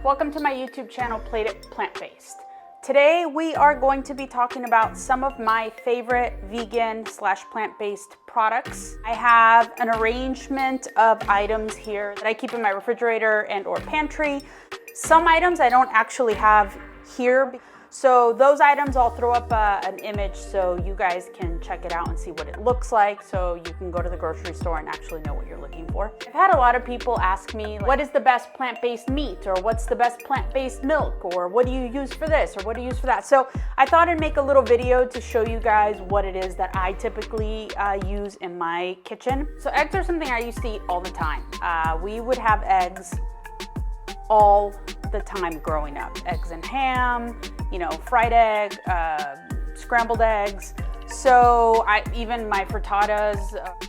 Welcome to my YouTube channel, Plate It Plant-Based. Today we are going to be talking about some of my favorite vegan / plant-based products. I have an arrangement of items here that I keep in my refrigerator and or pantry. Some items I don't actually have here. So those items, I'll throw up an image so you guys can check it out and see what it looks like, so you can go to the grocery store and actually know what you're looking for. I've had a lot of people ask me, like, what is the best plant-based meat, or what's the best plant-based milk, or what do you use for this, or what do you use for that? So I thought I'd make a little video to show you guys what it is that I typically use in my kitchen. So eggs are something I used to eat all the time. We would have eggs all the time growing up. Eggs and ham, you know, fried egg, scrambled eggs. So even my frittatas,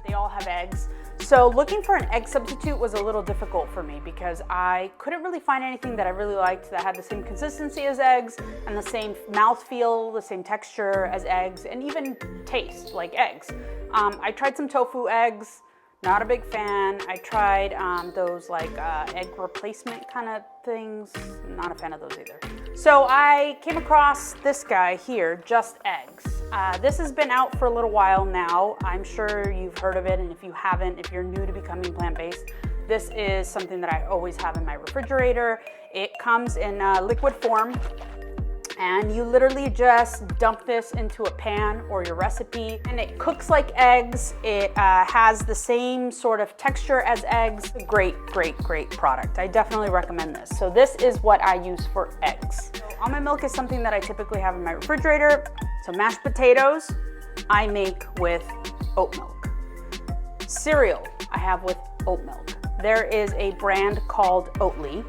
they all have eggs. So looking for an egg substitute was a little difficult for me because I couldn't really find anything that I really liked that had the same consistency as eggs and the same mouthfeel, the same texture as eggs, and even taste like eggs. I tried some tofu eggs. Not a big fan. I tried those like egg replacement kind of things. Not a fan of those either. So I came across this guy here, Just Eggs. This has been out for a little while now. I'm sure you've heard of it, and if you haven't, if you're new to becoming plant-based, this is something that I always have in my refrigerator. It comes in liquid form. And you literally just dump this into a pan or your recipe, and it cooks like eggs. It has the same sort of texture as eggs. Great, great, great product. I definitely recommend this. So this is what I use for eggs. So almond milk is something that I typically have in my refrigerator. So mashed potatoes, I make with oat milk. Cereal, I have with oat milk. There is a brand called Oatly,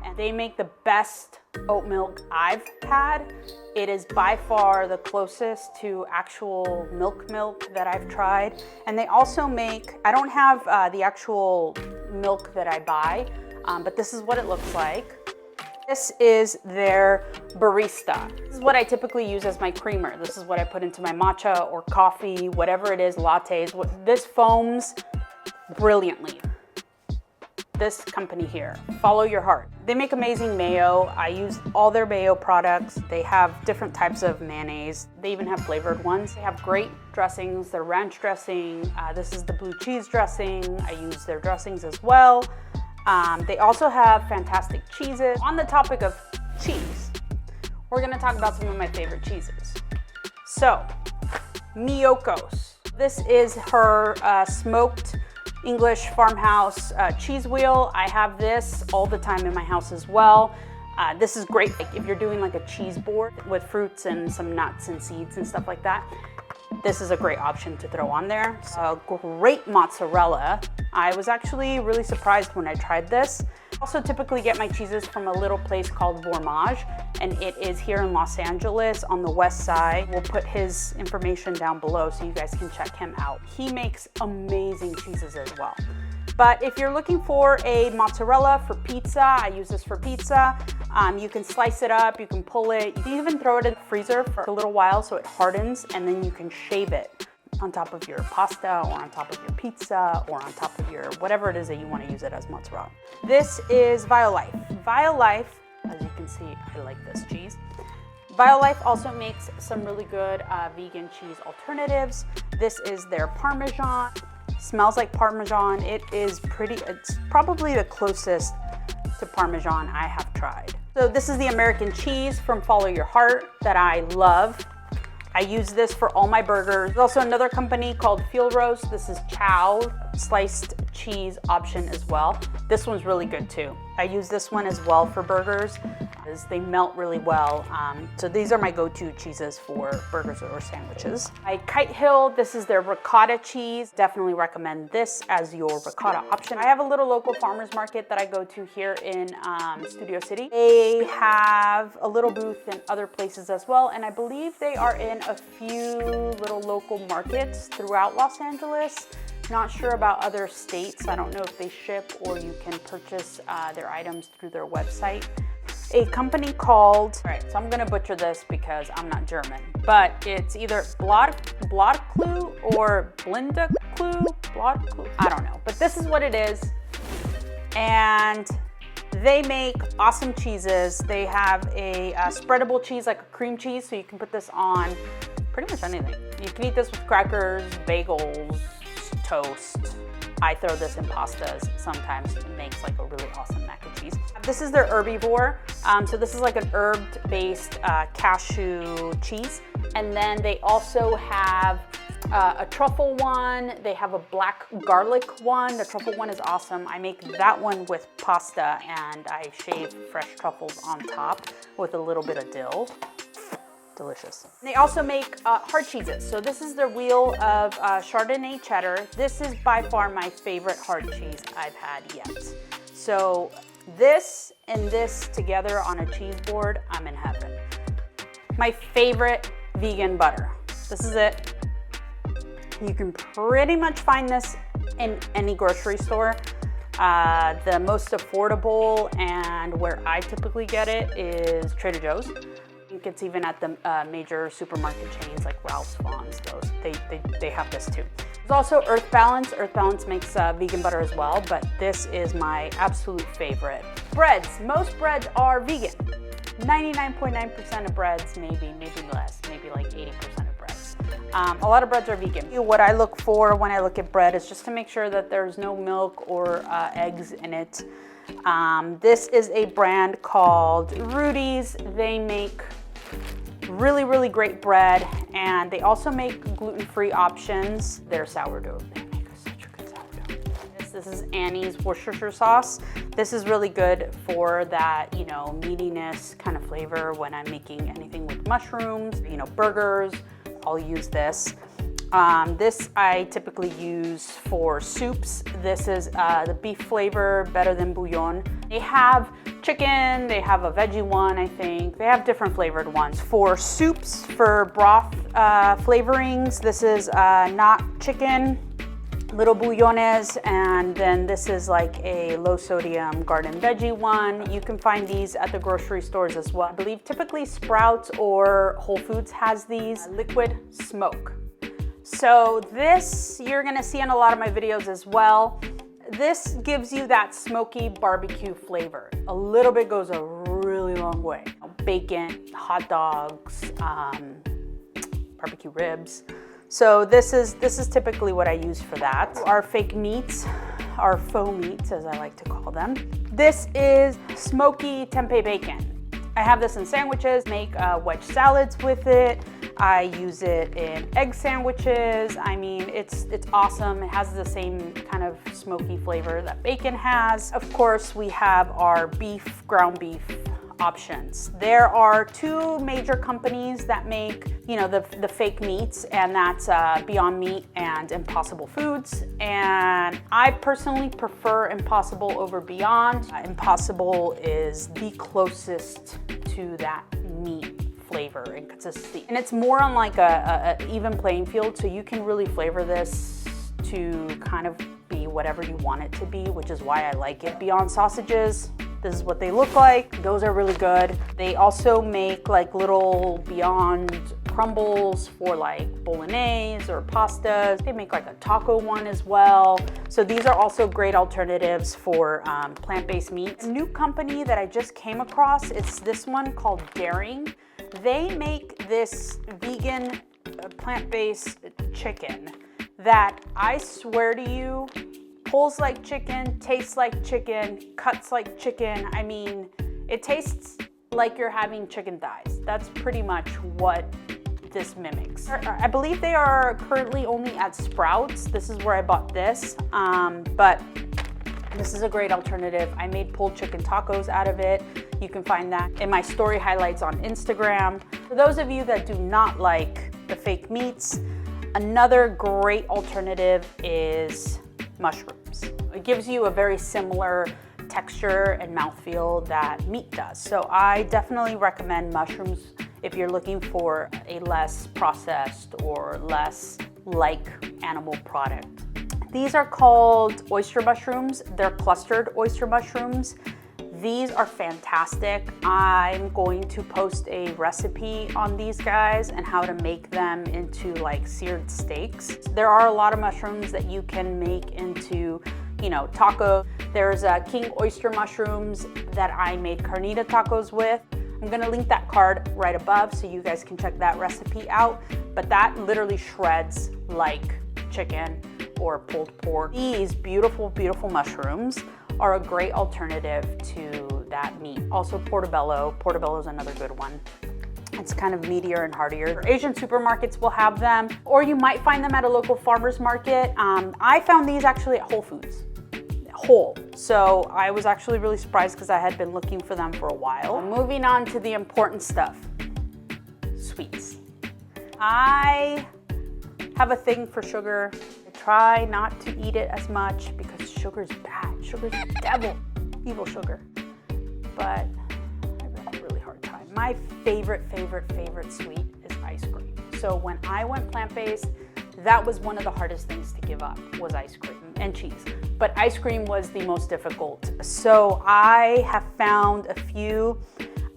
and they make the best oat milk I've had. It is by far the closest to actual milk that I've tried. And they also make, I don't have the actual milk that I buy, but this is what it looks like. This is their Barista. This is what I typically use as my creamer. This is what I put into my matcha or coffee, whatever it is, lattes. This foams brilliantly. This company here, Follow Your Heart. They make amazing mayo. I use all their mayo products. They have different types of mayonnaise. They even have flavored ones. They have great dressings. Their ranch dressing. This is the blue cheese dressing. I use their dressings as well. They also have fantastic cheeses. On the topic of cheese, we're gonna talk about some of my favorite cheeses. So, Miyoko's. This is her smoked English farmhouse cheese wheel. I have this all the time in my house as well. This is great if you're doing like a cheese board with fruits and some nuts and seeds and stuff like that. This is a great option to throw on there. Great mozzarella. I was actually really surprised when I tried this. I also typically get my cheeses from a little place called Vromages, and it is here in Los Angeles on the west side. We'll put his information down below so you guys can check him out. He makes amazing cheeses as well. But if you're looking for a mozzarella for pizza, I use this for pizza. You can slice it up, you can pull it. You can even throw it in the freezer for a little while so it hardens, and then you can shave it on top of your pasta or on top of your pizza or on top of your whatever it is that you want to use it as mozzarella. This is Violife. Violife, as you can see, I like this cheese. Violife also makes some really good vegan cheese alternatives. This is their Parmesan. Smells like Parmesan. It's probably the closest to Parmesan I have tried. So this is the American cheese from Follow Your Heart that I love. I use this for all my burgers. There's also another company called Field Roast. This is Chow sliced cheese option as well. This one's really good too. I use this one as well for burgers as they melt really well. So these are my go-to cheeses for burgers or sandwiches. Kite Hill, this is their ricotta cheese. Definitely recommend this as your ricotta option. I have a little local farmer's market that I go to here in Studio City. They have a little booth in other places as well, and I believe they are in a few little local markets throughout Los Angeles. Not sure about other states. I don't know if they ship or you can purchase their items through their website. A company called, all right, so I'm gonna butcher this because I'm not German, but it's either Blodklu or Blindaklu, I don't know, but this is what it is. And They make awesome cheeses. They have a spreadable cheese, like a cream cheese, so you can put this on pretty much anything. You can eat this with crackers, bagels, toast. I throw this in pastas. Sometimes it makes like a really awesome mac and cheese. This is their herbivore. So this is like an herb-based cashew cheese. And then they also have a truffle one. They have a black garlic one. The truffle one is awesome. I make that one with pasta and I shave fresh truffles on top with a little bit of dill. Delicious. They also make hard cheeses. So this is their wheel of Chardonnay cheddar. This is by far my favorite hard cheese I've had yet. So this and this together on a cheese board, I'm in heaven. My favorite vegan butter. This is it. You can pretty much find this in any grocery store. The most affordable and where I typically get it is Trader Joe's. I think it's even at the major supermarket chains like Ralph's, Vaughn's, those. They have this too. There's also Earth Balance. Earth Balance makes vegan butter as well, but this is my absolute favorite. Breads. Most breads are vegan. 99.9% of breads, maybe less, maybe like 80% of breads. A lot of breads are vegan. What I look for when I look at bread is just to make sure that there's no milk or eggs in it. This is a brand called Rudy's. They make really great bread, and they also make gluten-free options. Their sourdough, they make such a good sourdough. This is Annie's Worcestershire sauce. This is really good for that, you know, meatiness kind of flavor when I'm making anything with mushrooms, you know, burgers. I'll use this. This I typically use for soups. This is the beef flavor, better than Bouillon. They have chicken, they have a veggie one, I think. They have different flavored ones. For soups, for broth flavorings, this is not chicken, little bouillones, and then this is like a low sodium garden veggie one. You can find these at the grocery stores as well. I believe typically Sprouts or Whole Foods has these. Liquid smoke. So this you're gonna see in a lot of my videos as well. This gives you that smoky barbecue flavor. A little bit goes a really long way. Bacon, hot dogs, barbecue ribs. So this is typically what I use for that. Our fake meats, our faux meats as I like to call them. This is smoky tempeh bacon. I have this in sandwiches, make wedge salads with it. I use it in egg sandwiches. I mean, it's awesome. It has the same kind of smoky flavor that bacon has. Of course, we have our beef, ground beef options. There are two major companies that make, you know, the fake meats, and that's Beyond Meat and Impossible Foods. And I personally prefer Impossible over Beyond. Impossible is the closest to that meat flavor and consistency. And it's more on like a even playing field, so you can really flavor this to kind of be whatever you want it to be, which is why I like it. Beyond sausages, this is what they look like. Those are really good. They also make like little Beyond crumbles for like bolognese or pastas. They make like a taco one as well. So these are also great alternatives for plant-based meats. A new company that I just came across, it's this one called Daring. They make this vegan plant-based chicken that I swear to you, pulls like chicken, tastes like chicken, cuts like chicken. I mean, it tastes like you're having chicken thighs. That's pretty much what this mimics. I believe they are currently only at Sprouts. This is where I bought this, but this is a great alternative. I made pulled chicken tacos out of it. You can find that in my story highlights on Instagram. For those of you that do not like the fake meats, another great alternative is mushrooms. It gives you a very similar texture and mouthfeel that meat does. So I definitely recommend mushrooms if you're looking for a less processed or less like animal product. These are called oyster mushrooms. They're clustered oyster mushrooms. These are fantastic. I'm going to post a recipe on these guys and how to make them into like seared steaks. There are a lot of mushrooms that you can make into, taco. There's king oyster mushrooms that I made carnita tacos with. I'm gonna link that card right above so you guys can check that recipe out. But that literally shreds like chicken or pulled pork. These beautiful, beautiful mushrooms are a great alternative to that meat. Also portobello. Portobello is another good one. It's kind of meatier and heartier. Asian supermarkets will have them, or you might find them at a local farmer's market. I found these actually at Whole Foods. Whole. So I was actually really surprised because I had been looking for them for a while. Moving on to the important stuff, sweets. I have a thing for sugar. I try not to eat it as much because sugar is bad. Sugar is the devil, evil sugar. But I have a really hard time. My favorite sweet is ice cream. So when I went plant-based, that was one of the hardest things to give up, was ice cream and cheese. But ice cream was the most difficult. So I have found a few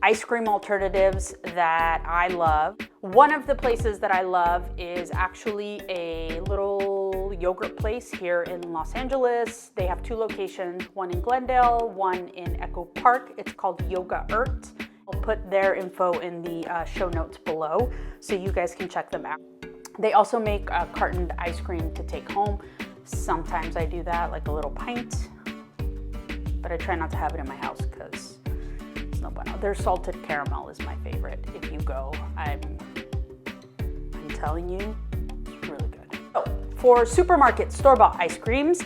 ice cream alternatives that I love. One of the places that I love is actually a little yogurt place here in Los Angeles. They have two locations, one in Glendale, one in Echo Park. It's called Yoga-urt. I'll put their info in the show notes below so you guys can check them out. They also make cartoned ice cream to take home. Sometimes I do that, like a little pint, but I try not to have it in my house because it's no bueno. Their salted caramel is my favorite. If you go, I'm telling you, it's really good. Oh, for supermarket store-bought ice creams,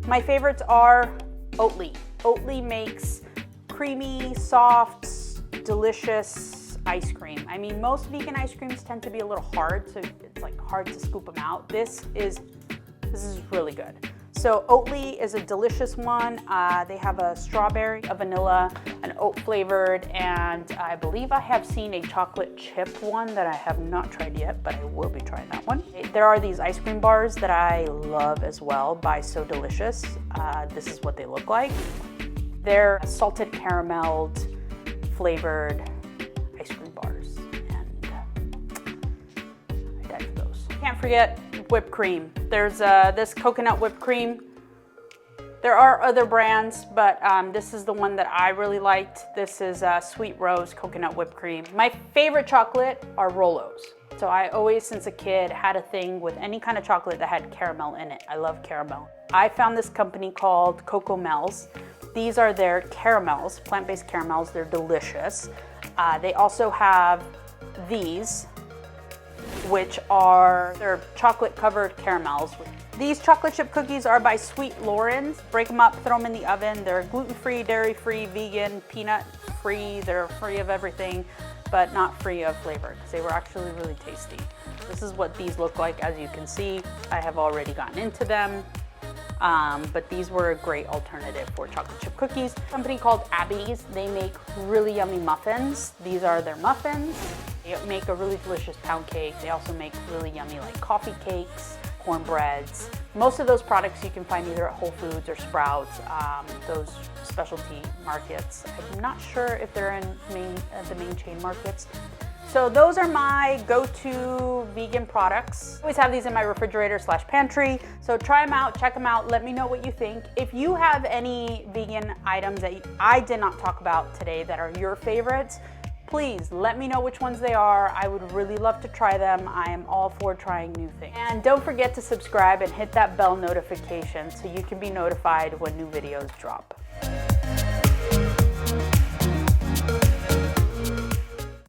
my favorites are Oatly. Oatly makes creamy, soft, delicious ice cream. I mean, most vegan ice creams tend to be a little hard, so it's like hard to scoop them out. This is really good. So Oatly is a delicious one. They have a strawberry, a vanilla, an oat flavored, and I believe I have seen a chocolate chip one that I have not tried yet, but I will be trying that one. There are these ice cream bars that I love as well by So Delicious. This is what they look like. They're salted carameled flavored ice cream bars, and I died for those. Can't forget whipped cream. There's this coconut whipped cream. There are other brands, but this is the one that I really liked. This is Sweet Rose Coconut Whipped Cream. My favorite chocolate are Rolos. So I always, since a kid, had a thing with any kind of chocolate that had caramel in it. I love caramel. I found this company called Cocomels. These are their caramels, plant-based caramels. They're delicious. They also have these, which are their chocolate covered caramels. These chocolate chip cookies are by Sweet Loren's. Break them up, throw them in the oven. They're gluten-free, dairy-free, vegan, peanut-free. They're free of everything, but not free of flavor, because they were actually really tasty. This is what these look like. As you can see, I have already gotten into them. But these were a great alternative for chocolate chip cookies. A company called Abby's, they make really yummy muffins. These are their muffins. They make a really delicious pound cake. They also make really yummy like coffee cakes, cornbreads. Most of those products you can find either at Whole Foods or Sprouts, those specialty markets. I'm not sure if they're in the main chain markets. So those are my go-to vegan products. I always have these in my refrigerator/pantry. So try them out, check them out, let me know what you think. If you have any vegan items that I did not talk about today that are your favorites, please let me know which ones they are. I would really love to try them. I am all for trying new things. And don't forget to subscribe and hit that bell notification so you can be notified when new videos drop.